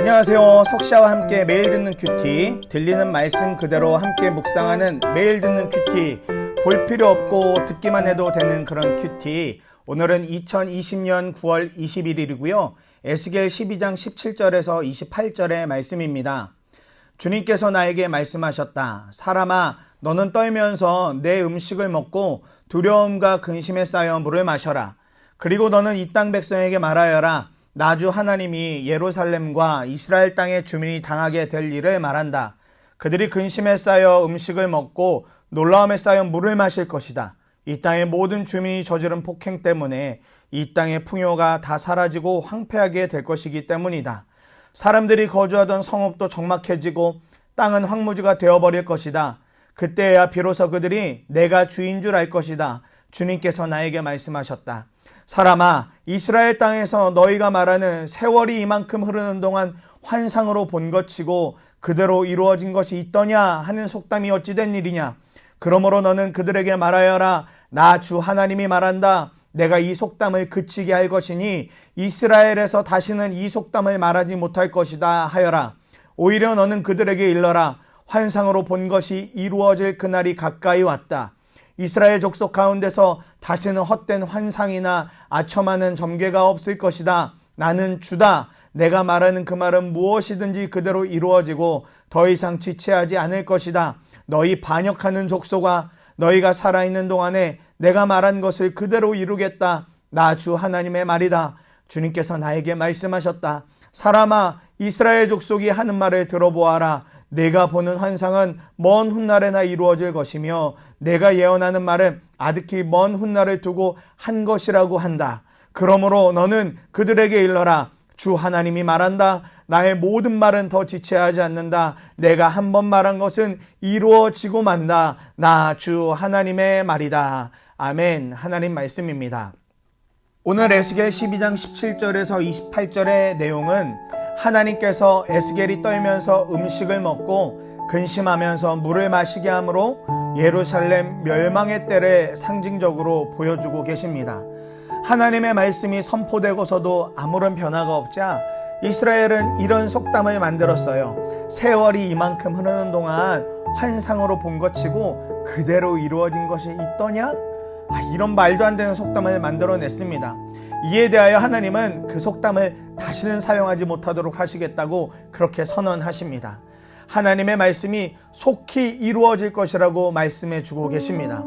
안녕하세요. 석샤와 함께 매일 듣는 큐티, 들리는 말씀 그대로 함께 묵상하는 매일 듣는 큐티, 볼 필요 없고 듣기만 해도 되는 그런 큐티. 오늘은 2020년 9월 21일이고요. 에스겔 12장 17절에서 28절의 말씀입니다. 주님께서 나에게 말씀하셨다. 사람아, 너는 떨면서 내 음식을 먹고 두려움과 근심에 쌓여 물을 마셔라. 그리고 너는 이 땅 백성에게 말하여라. 나 주 하나님이 예루살렘과 이스라엘 땅의 주민이 당하게 될 일을 말한다. 그들이 근심에 쌓여 음식을 먹고 놀라움에 쌓여 물을 마실 것이다. 이 땅의 모든 주민이 저지른 폭행 때문에 이 땅의 풍요가 다 사라지고 황폐하게 될 것이기 때문이다. 사람들이 거주하던 성읍도 적막해지고 땅은 황무지가 되어버릴 것이다. 그때야 비로소 그들이 내가 주인 줄 알 것이다. 주님께서 나에게 말씀하셨다. 사람아, 이스라엘 땅에서 너희가 말하는 세월이 이만큼 흐르는 동안 환상으로 본 것이고 그대로 이루어진 것이 있더냐 하는 속담이 어찌 된 일이냐. 그러므로 너는 그들에게 말하여라. 나 주 하나님이 말한다. 내가 이 속담을 그치게 할 것이니 이스라엘에서 다시는 이 속담을 말하지 못할 것이다 하여라. 오히려 너는 그들에게 일러라. 환상으로 본 것이 이루어질 그날이 가까이 왔다. 이스라엘 족속 가운데서 다시는 헛된 환상이나 아첨하는 점괘가 없을 것이다. 나는 주다. 내가 말하는 그 말은 무엇이든지 그대로 이루어지고 더 이상 지체하지 않을 것이다. 너희 반역하는 족속아, 너희가 살아있는 동안에 내가 말한 것을 그대로 이루겠다. 나 주 하나님의 말이다. 주님께서 나에게 말씀하셨다. 사람아, 이스라엘 족속이 하는 말을 들어보아라. 내가 보는 환상은 먼 훗날에나 이루어질 것이며 내가 예언하는 말은 아득히 먼 훗날을 두고 한 것이라고 한다. 그러므로 너는 그들에게 일러라. 주 하나님이 말한다. 나의 모든 말은 더 지체하지 않는다. 내가 한 번 말한 것은 이루어지고 만다. 나 주 하나님의 말이다. 아멘. 하나님 말씀입니다. 오늘 에스겔 12장 17절에서 28절의 내용은 하나님께서 에스겔이 떨면서 음식을 먹고 근심하면서 물을 마시게 함으로 예루살렘 멸망의 때를 상징적으로 보여주고 계십니다. 하나님의 말씀이 선포되고서도 아무런 변화가 없자 이스라엘은 이런 속담을 만들었어요. 세월이 이만큼 흐르는 동안 환상으로 본 것치고 그대로 이루어진 것이 있더냐? 이런 말도 안 되는 속담을 만들어냈습니다. 이에 대하여 하나님은 그 속담을 다시는 사용하지 못하도록 하시겠다고 그렇게 선언하십니다. 하나님의 말씀이 속히 이루어질 것이라고 말씀해 주고 계십니다.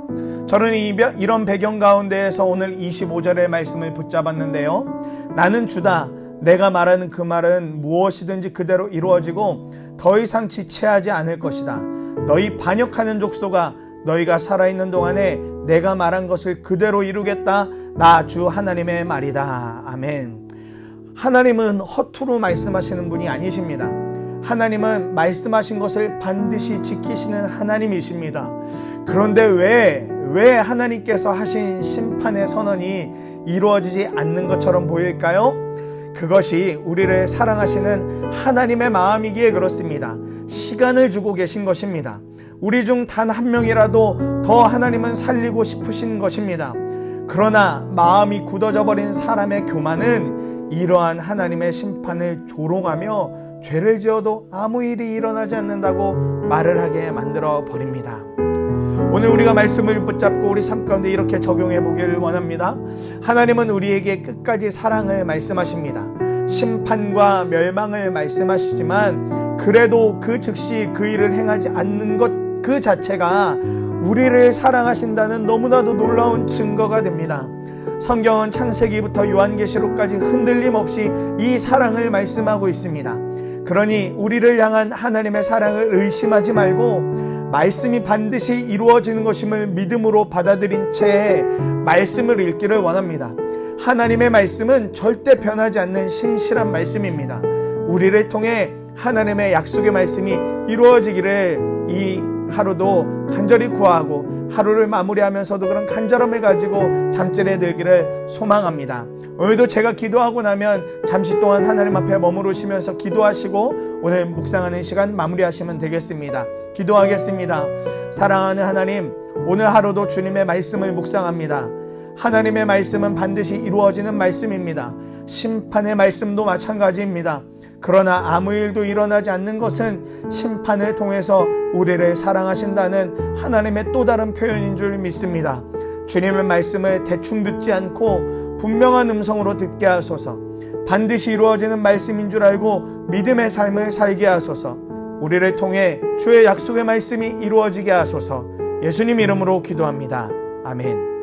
저는 이런 배경 가운데에서 오늘 25절의 말씀을 붙잡았는데요. 나는 주다. 내가 말하는 그 말은 무엇이든지 그대로 이루어지고 더 이상 지체하지 않을 것이다. 너희 반역하는 족속아, 너희가 살아있는 동안에 내가 말한 것을 그대로 이루겠다. 나 주 하나님의 말이다. 아멘. 하나님은 허투루 말씀하시는 분이 아니십니다. 하나님은 말씀하신 것을 반드시 지키시는 하나님이십니다. 그런데 왜 하나님께서 하신 심판의 선언이 이루어지지 않는 것처럼 보일까요? 그것이 우리를 사랑하시는 하나님의 마음이기에 그렇습니다. 시간을 주고 계신 것입니다. 우리 중 단 한 명이라도 더 하나님은 살리고 싶으신 것입니다. 그러나 마음이 굳어져 버린 사람의 교만은 이러한 하나님의 심판을 조롱하며 죄를 지어도 아무 일이 일어나지 않는다고 말을 하게 만들어 버립니다. 오늘 우리가 말씀을 붙잡고 우리 삶 가운데 이렇게 적용해 보기를 원합니다. 하나님은 우리에게 끝까지 사랑을 말씀하십니다. 심판과 멸망을 말씀하시지만 그래도 그 즉시 그 일을 행하지 않는 것 그 자체가 우리를 사랑하신다는 너무나도 놀라운 증거가 됩니다. 성경은 창세기부터 요한계시록까지 흔들림 없이 이 사랑을 말씀하고 있습니다. 그러니 우리를 향한 하나님의 사랑을 의심하지 말고 말씀이 반드시 이루어지는 것임을 믿음으로 받아들인 채 말씀을 읽기를 원합니다. 하나님의 말씀은 절대 변하지 않는 신실한 말씀입니다. 우리를 통해 하나님의 약속의 말씀이 이루어지기를 이 하루도 간절히 구하고 하루를 마무리하면서도 그런 간절함을 가지고 잠자리에 들기를 소망합니다. 오늘도 제가 기도하고 나면 잠시 동안 하나님 앞에 머무르시면서 기도하시고 오늘 묵상하는 시간 마무리하시면 되겠습니다. 기도하겠습니다. 사랑하는 하나님, 오늘 하루도 주님의 말씀을 묵상합니다. 하나님의 말씀은 반드시 이루어지는 말씀입니다. 심판의 말씀도 마찬가지입니다. 그러나 아무 일도 일어나지 않는 것은 심판을 통해서 우리를 사랑하신다는 하나님의 또 다른 표현인 줄 믿습니다. 주님의 말씀을 대충 듣지 않고 분명한 음성으로 듣게 하소서. 반드시 이루어지는 말씀인 줄 알고 믿음의 삶을 살게 하소서. 우리를 통해 주의 약속의 말씀이 이루어지게 하소서. 예수님 이름으로 기도합니다. 아멘.